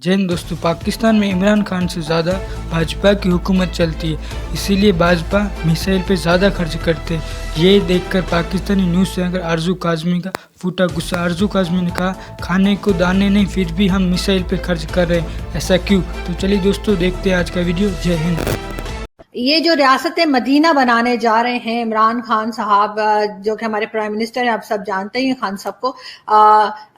जय हिंद दोस्तों, पाकिस्तान में इमरान खान से ज़्यादा भाजपा की हुकूमत चलती है, इसीलिए भाजपा मिसाइल पे ज़्यादा खर्च करते हैं। ये देखकर पाकिस्तानी न्यूज़ एंकर आरजू काज़मी का फूटा गुस्सा। आरजू काज़मी ने कहा, खाने को दाने नहीं फिर भी हम मिसाइल पे खर्च कर रहे हैं, ऐसा क्यों? तो चलिए दोस्तों देखते हैं आज का वीडियो। जय हिंद। ये जो रियासत मदीना बनाने जा रहे हैं इमरान खान साहब, जो कि हमारे प्राइम मिनिस्टर हैं, आप सब जानते हैं खान साहब को।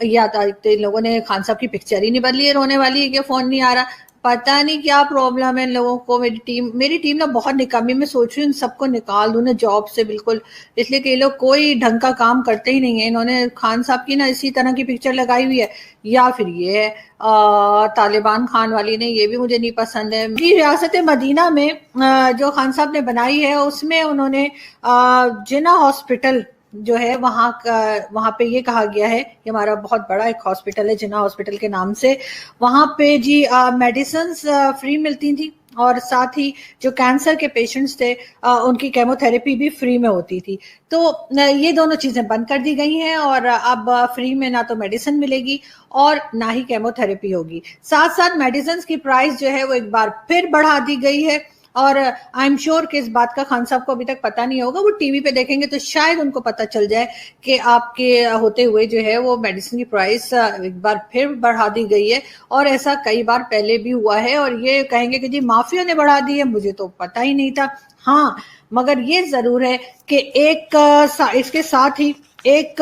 या तो इन लोगों ने खान साहब की पिक्चर ही नहीं बदली है, रोने वाली है कि फोन नहीं आ रहा। पता नहीं क्या प्रॉब्लम है इन लोगों को। मेरी टीम ना बहुत निकम्मी, मैं सोच रही हूँ इन सबको निकाल दूं ना जॉब से बिल्कुल, इसलिए कि ये लोग कोई ढंग का काम करते ही नहीं है। इन्होंने खान साहब की ना इसी तरह की पिक्चर लगाई हुई है, या फिर ये तालिबान खान वाली ने, ये भी मुझे नहीं पसंद है। रियासत मदीना में जो खान साहब ने बनाई है उसमें उन्होंने जिना हॉस्पिटल जो है वहां पे ये कहा गया है कि हमारा बहुत बड़ा एक हॉस्पिटल है जिना हॉस्पिटल के नाम से। वहां पे जी मेडिसिन फ्री मिलती थी, और साथ ही जो कैंसर के पेशेंट्स थे उनकी केमोथेरेपी भी फ्री में होती थी। तो ये दोनों चीजें बंद कर दी गई हैं, और अब फ्री में ना तो मेडिसिन मिलेगी और ना ही केमोथेरेपी होगी। साथ साथ मेडिसिन की प्राइस जो है वो एक बार फिर बढ़ा दी गई है, और आई एम श्योर कि इस बात का खान साहब को अभी तक पता नहीं होगा। वो टीवी पे देखेंगे तो शायद उनको पता चल जाए कि आपके होते हुए जो है वो मेडिसिन की प्राइस एक बार फिर बढ़ा दी गई है, और ऐसा कई बार पहले भी हुआ है। और ये कहेंगे कि जी माफिया ने बढ़ा दी है, मुझे तो पता ही नहीं था। हाँ, मगर ये जरूर है कि इसके साथ ही एक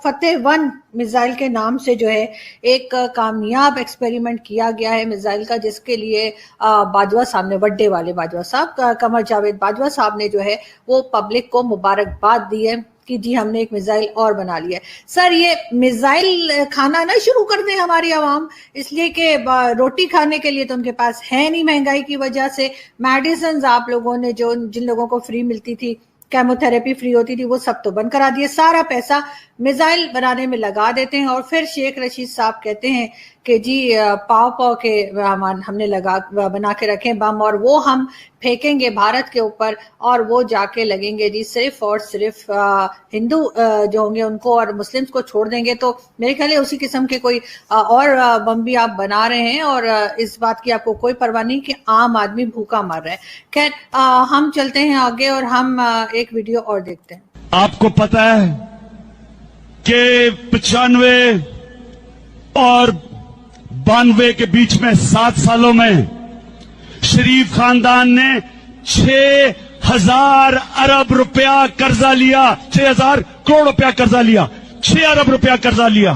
फतेह-1 मिसाइल के नाम से जो है एक कामयाब एक्सपेरिमेंट किया गया है मिसाइल का, जिसके लिए बाजवा साहब ने, वड्डे वाले बाजवा साहब, कमर जावेद बाजवा साहब ने जो है वो पब्लिक को मुबारकबाद दी है कि जी हमने एक मिसाइल और बना लिया है। सर, ये मिसाइल खाना ना शुरू कर दे हमारी आवाम, इसलिए कि रोटी खाने के लिए तो उनके पास है नहीं, महंगाई की वजह से। मेडिसिन आप लोगों ने जो जिन लोगों को फ्री मिलती थी, केमोथेरेपी फ्री होती थी, वो सब तो बंद करा दिए। सारा पैसा मिसाइल बनाने में लगा देते हैं, और फिर शेख रशीद साहब कहते हैं कि जी पाव पाव के हमने बना के रखे बम, और वो हम फेंकेंगे भारत के ऊपर, और वो जाके लगेंगे जी सिर्फ और सिर्फ हिंदू जो होंगे उनको, और मुस्लिम्स को छोड़ देंगे। तो मेरे ख्याल है उसी किस्म के कोई और बम भी आप बना रहे हैं, और इस बात की आपको कोई परवाह नहीं कि आम आदमी भूखा मर रहा है। खैर, हम चलते हैं आगे और हम एक वीडियो और देखते हैं। आपको पता है कि 95 और 92 के बीच में 7 सालों में शरीफ खानदान ने 6,000 अरब रुपया कर्जा लिया, 6,000 करोड़ रुपया कर्जा लिया, 6 अरब रुपया कर्जा लिया।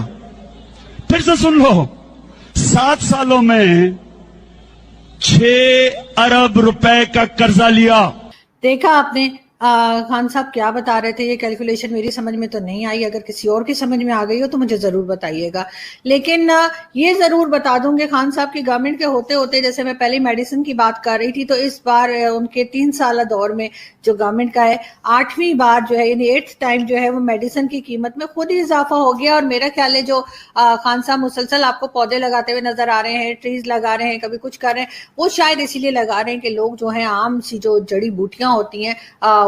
फिर से सुन लो, 7 सालों में 6 अरब रुपए का कर्जा लिया। देखा आपने खान साहब क्या बता रहे थे। ये कैलकुलेशन मेरी समझ में तो नहीं आई, अगर किसी और की समझ में आ गई हो तो मुझे जरूर बताइएगा। लेकिन ये जरूर बता दूंगे, खान साहब की गवर्नमेंट के होते होते, जैसे मैं पहले मेडिसिन की बात कर रही थी, तो इस बार उनके 3 साल दौर में जो गवर्नमेंट का है, 8वीं बार जो है, यानी 8th टाइम जो है वो मेडिसिन की कीमत में खुद ही इजाफा हो गया। और मेरा ख्याल है जो खान साहब मुसलसल आपको पौधे लगाते हुए नजर आ रहे हैं, ट्रीज लगा रहे हैं, कभी कुछ कर रहे हैं, वो शायद इसीलिए लगा रहे हैं कि लोग जो है आम सी जो जड़ी बूटियां होती हैं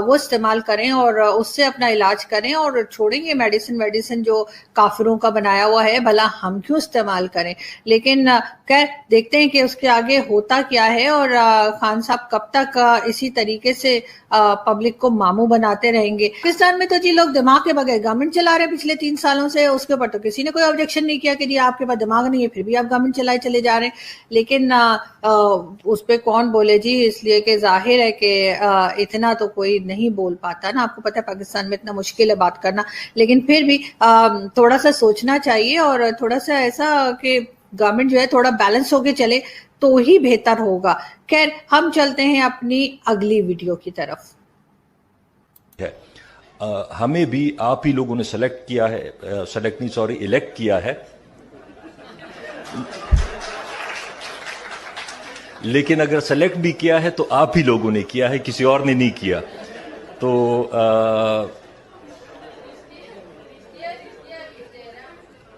वो इस्तेमाल करें और उससे अपना इलाज करें, और छोड़ेंगे मेडिसिन जो काफिरों का बनाया हुआ है, भला हम क्यों इस्तेमाल करें। लेकिन खैर देखते हैं कि उसके आगे होता क्या है, और खान साहब कब तक इसी तरीके से पब्लिक को मामू बनाते रहेंगे। पाकिस्तान में तो जी लोग दिमाग के बगैर गवर्नमेंट चला रहे हैं पिछले 3 सालों से, उसके ऊपर तो किसी ने कोई ऑब्जेक्शन नहीं किया कि जी आपके पास दिमाग नहीं है फिर भी आप गवर्नमेंट चलाए चले जा रहे हैं। लेकिन उस पर कौन बोले जी, इसलिए कि जाहिर है कि इतना तो कोई नहीं बोल पाता ना। आपको पता है पाकिस्तान में इतना मुश्किल है बात करना, लेकिन फिर भी थोड़ा सा सोचना चाहिए, और थोड़ा सा ऐसा कि गवर्नमेंट जो है थोड़ा बैलेंस होके चले तो ही बेहतर होगा। खैर, हम चलते हैं अपनी अगली वीडियो की तरफ। हमें भी आप ही लोगों ने सेलेक्ट किया है, इलेक्ट किया है, लेकिन अगर सेलेक्ट भी किया है तो आप ही लोगों ने किया है, किसी और ने नहीं किया।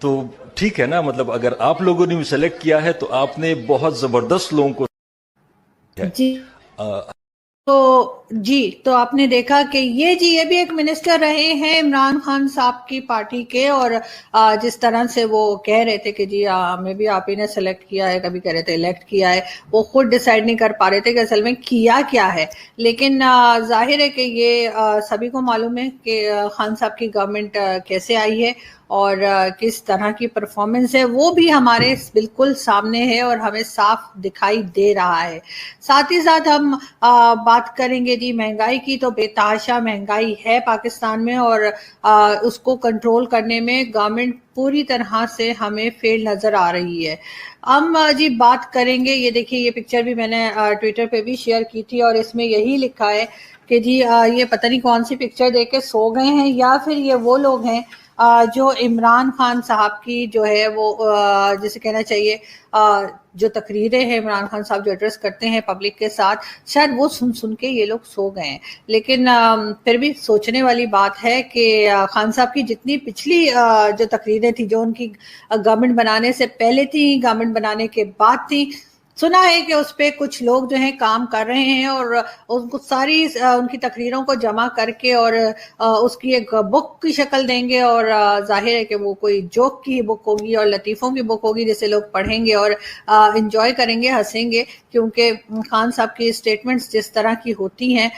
तो ठीक है ना, मतलब अगर आप लोगों ने भी सेलेक्ट किया है तो आपने बहुत जबरदस्त लोगों को जी तो आपने देखा कि ये भी एक मिनिस्टर रहे हैं इमरान खान साहब की पार्टी के, और जिस तरह से वो कह रहे थे कि जी हमें भी आप ही ने सेलेक्ट किया है, कभी कह रहे थे इलेक्ट किया है, वो खुद डिसाइड नहीं कर पा रहे थे कि असल में किया क्या है। लेकिन जाहिर है कि ये सभी को मालूम है कि खान साहब की गवर्नमेंट कैसे आई है और किस तरह की परफॉर्मेंस है, वो भी हमारे बिल्कुल सामने है और हमें साफ दिखाई दे रहा है। साथ ही साथ हम बात करेंगे जी महंगाई की, तो बेतहाशा महंगाई है पाकिस्तान में, और उसको कंट्रोल करने में गवर्नमेंट पूरी तरह से हमें फेल नजर आ रही है। हम जी बात करेंगे, ये देखिए ये पिक्चर भी मैंने ट्विटर पे भी शेयर की थी और इसमें यही लिखा है कि जी ये पता नहीं कौन सी पिक्चर देख के सो गए हैं या फिर ये वो लोग हैं जो इमरान खान साहब की जो है वो जैसे कहना चाहिए जो तकरीरें हैं इमरान खान साहब जो एड्रेस करते हैं पब्लिक के साथ, शायद वो सुन के ये लोग सो गए हैं। लेकिन फिर भी सोचने वाली बात है कि खान साहब की जितनी पिछली जो तकरीरें थी, जो उनकी गवर्नमेंट बनाने से पहले थी, गवर्नमेंट बनाने के बाद थी, सुना है कि उस पे कुछ लोग जो हैं काम कर रहे हैं और उनको सारी उनकी तकरीरों को जमा करके और उसकी एक बुक की शक्ल देंगे, और जाहिर है कि वो कोई जोक की बुक होगी और लतीफ़ों की बुक होगी जिसे लोग पढ़ेंगे और इंजॉय करेंगे, हंसेंगे, क्योंकि खान साहब की स्टेटमेंट्स जिस तरह की होती हैं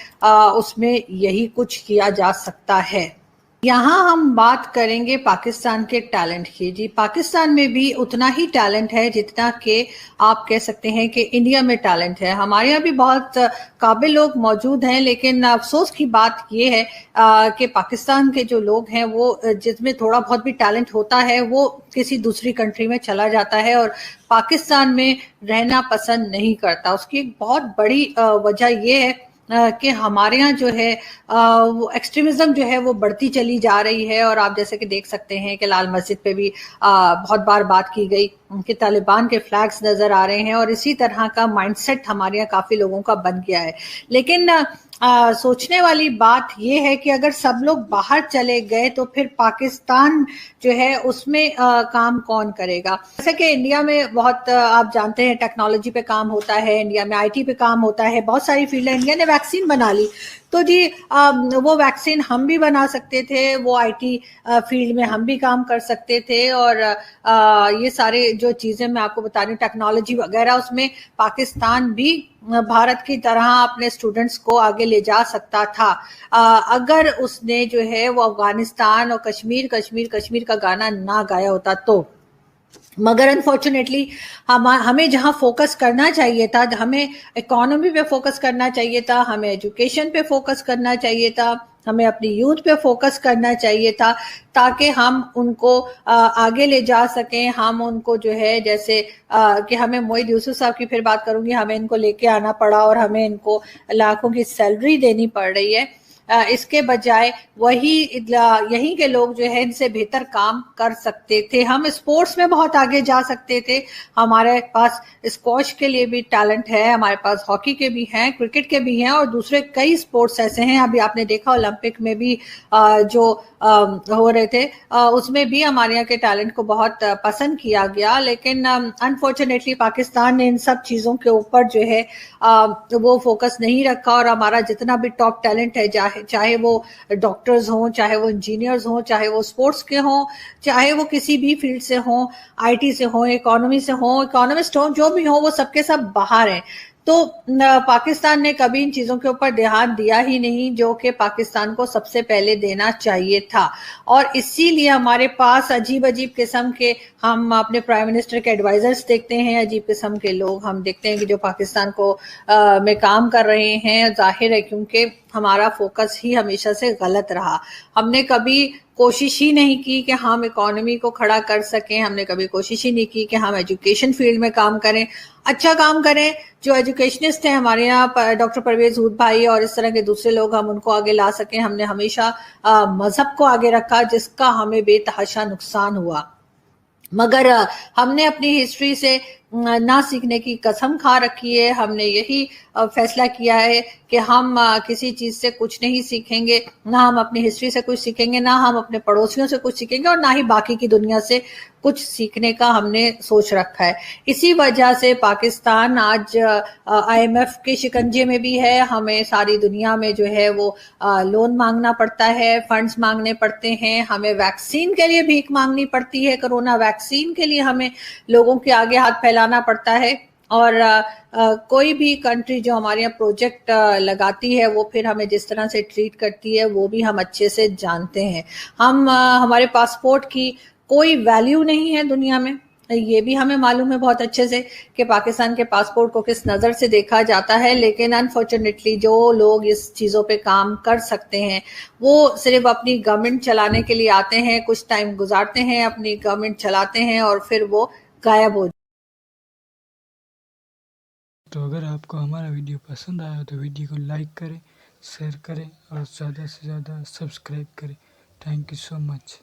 उसमें यही कुछ किया जा सकता है। यहाँ हम बात करेंगे पाकिस्तान के टैलेंट की। जी पाकिस्तान में भी उतना ही टैलेंट है जितना कि आप कह सकते हैं कि इंडिया में टैलेंट है। हमारे यहाँ भी बहुत काबिल लोग मौजूद हैं, लेकिन अफसोस की बात ये है कि पाकिस्तान के जो लोग हैं वो जिसमें थोड़ा बहुत भी टैलेंट होता है वो किसी दूसरी कंट्री में चला जाता है और पाकिस्तान में रहना पसंद नहीं करता। उसकी एक बहुत बड़ी वजह ये है कि हमारे यहाँ जो है वो एक्सट्रीमिज्म जो है वो बढ़ती चली जा रही है, और आप जैसे कि देख सकते हैं कि लाल मस्जिद पे भी बहुत बार बात की गई कि तालिबान के फ्लैग्स नजर आ रहे हैं, और इसी तरह का माइंडसेट हमारे यहाँ काफी लोगों का बन गया है। लेकिन सोचने वाली बात यह है कि अगर सब लोग बाहर चले गए तो फिर पाकिस्तान जो है उसमें काम कौन करेगा। जैसे कि इंडिया में बहुत आप जानते हैं टेक्नोलॉजी पे काम होता है, इंडिया में आईटी पे काम होता है, बहुत सारी फील्ड है। इंडिया ने वैक्सीन बना ली, तो जी वो वैक्सीन हम भी बना सकते थे, वो आईटी फील्ड में हम भी काम कर सकते थे, और ये सारे जो चीजें मैं आपको बता रही हूँ टेक्नोलॉजी वगैरह, उसमें पाकिस्तान भी भारत की तरह अपने स्टूडेंट्स को आगे ले जा सकता था अगर उसने जो है वो अफगानिस्तान और कश्मीर का गाना ना गाया होता तो। मगर अनफॉर्चुनेटली हमें जहां फोकस करना चाहिए था, हमें इकोनॉमी पे फोकस करना चाहिए था, हमें एजुकेशन पे फोकस करना चाहिए था, हमें अपनी यूथ पे फोकस करना चाहिए था, ताकि हम उनको आगे ले जा सकें। हम उनको जो है जैसे कि हमें मोहित यूसुफ साहब की फिर बात करूंगी, हमें इनको लेके आना पड़ा और हमें इनको लाखों की सैलरी देनी पड़ रही है। इसके बजाय यहीं के लोग जो है इनसे बेहतर काम कर सकते थे। हम स्पोर्ट्स में बहुत आगे जा सकते थे, हमारे पास स्क्वॉश के लिए भी टैलेंट है, हमारे पास हॉकी के भी हैं, क्रिकेट के भी हैं, और दूसरे कई स्पोर्ट्स ऐसे हैं। अभी आपने देखा ओलंपिक में भी जो हो रहे थे उसमें भी हमारे यहाँ के टैलेंट को बहुत पसंद किया गया। लेकिन अनफॉर्चुनेटली पाकिस्तान ने इन सब चीजों के ऊपर जो है वो फोकस नहीं रखा, और हमारा जितना भी टॉप टैलेंट है, चाहे वो डॉक्टर्स हों, चाहे वो इंजीनियर्स हों, चाहे वो स्पोर्ट्स के हों, चाहे वो किसी भी फील्ड से हों, आईटी से हों, इकोनॉमी से हों, इकोनॉमिस्ट हों, जो भी हों, वो सबके सब बाहर हैं। तो पाकिस्तान ने कभी इन चीजों के ऊपर ध्यान दिया ही नहीं जो कि पाकिस्तान को सबसे पहले देना चाहिए था, और इसीलिए हमारे पास अजीब अजीब किस्म के, हम अपने प्राइम मिनिस्टर के एडवाइजर्स देखते हैं, अजीब किस्म के लोग हम देखते हैं कि जो पाकिस्तान को में काम कर रहे हैं। जाहिर है क्योंकि हमारा फोकस ही हमेशा से गलत रहा। हमने कभी कोशिश ही नहीं की कि हम इकोनॉमी को खड़ा कर सकें, हमने कभी कोशिश ही नहीं की कि हम एजुकेशन फील्ड में काम करें, अच्छा काम करें। जो एजुकेशनिस्ट हैं हमारे यहाँ डॉक्टर परवेज हूद भाई और इस तरह के दूसरे लोग, हम उनको आगे ला सकें। हमने हमेशा मजहब को आगे रखा, जिसका हमें बेतहाशा नुकसान हुआ। मगर हमने अपनी हिस्ट्री से ना सीखने की कसम खा रखी है। हमने यही फैसला किया है कि हम किसी चीज से कुछ नहीं सीखेंगे, ना हम अपनी हिस्ट्री से कुछ सीखेंगे, ना हम अपने पड़ोसियों से कुछ सीखेंगे, और ना ही बाकी की दुनिया से कुछ सीखने का हमने सोच रखा है। इसी वजह से पाकिस्तान आज IMF के शिकंजे में भी है। हमें सारी दुनिया में जो है वो लोन मांगना पड़ता है, फंड्स मांगने पड़ते हैं, हमें वैक्सीन के लिए भीख मांगनी पड़ती है, कोरोना वैक्सीन के लिए हमें लोगों के आगे हाथ फैलाना पड़ता है, और कोई भी कंट्री जो हमारे यहाँ प्रोजेक्ट लगाती है वो फिर हमें जिस तरह से ट्रीट करती है वो भी हम अच्छे से जानते हैं। हमारे पासपोर्ट की कोई वैल्यू नहीं है दुनिया में, ये भी हमें मालूम है बहुत अच्छे से कि पाकिस्तान के पासपोर्ट को किस नज़र से देखा जाता है। लेकिन अनफॉर्चुनेटली जो लोग इस चीज़ों पे काम कर सकते हैं वो सिर्फ अपनी गवर्नमेंट चलाने के लिए आते हैं, कुछ टाइम गुजारते हैं, अपनी गवर्नमेंट चलाते हैं और फिर वो गायब हो। तो अगर आपको हमारा वीडियो पसंद आया तो वीडियो को लाइक करें, शेयर करें और ज़्यादा से ज़्यादा सब्सक्राइब करें। Thank you so much.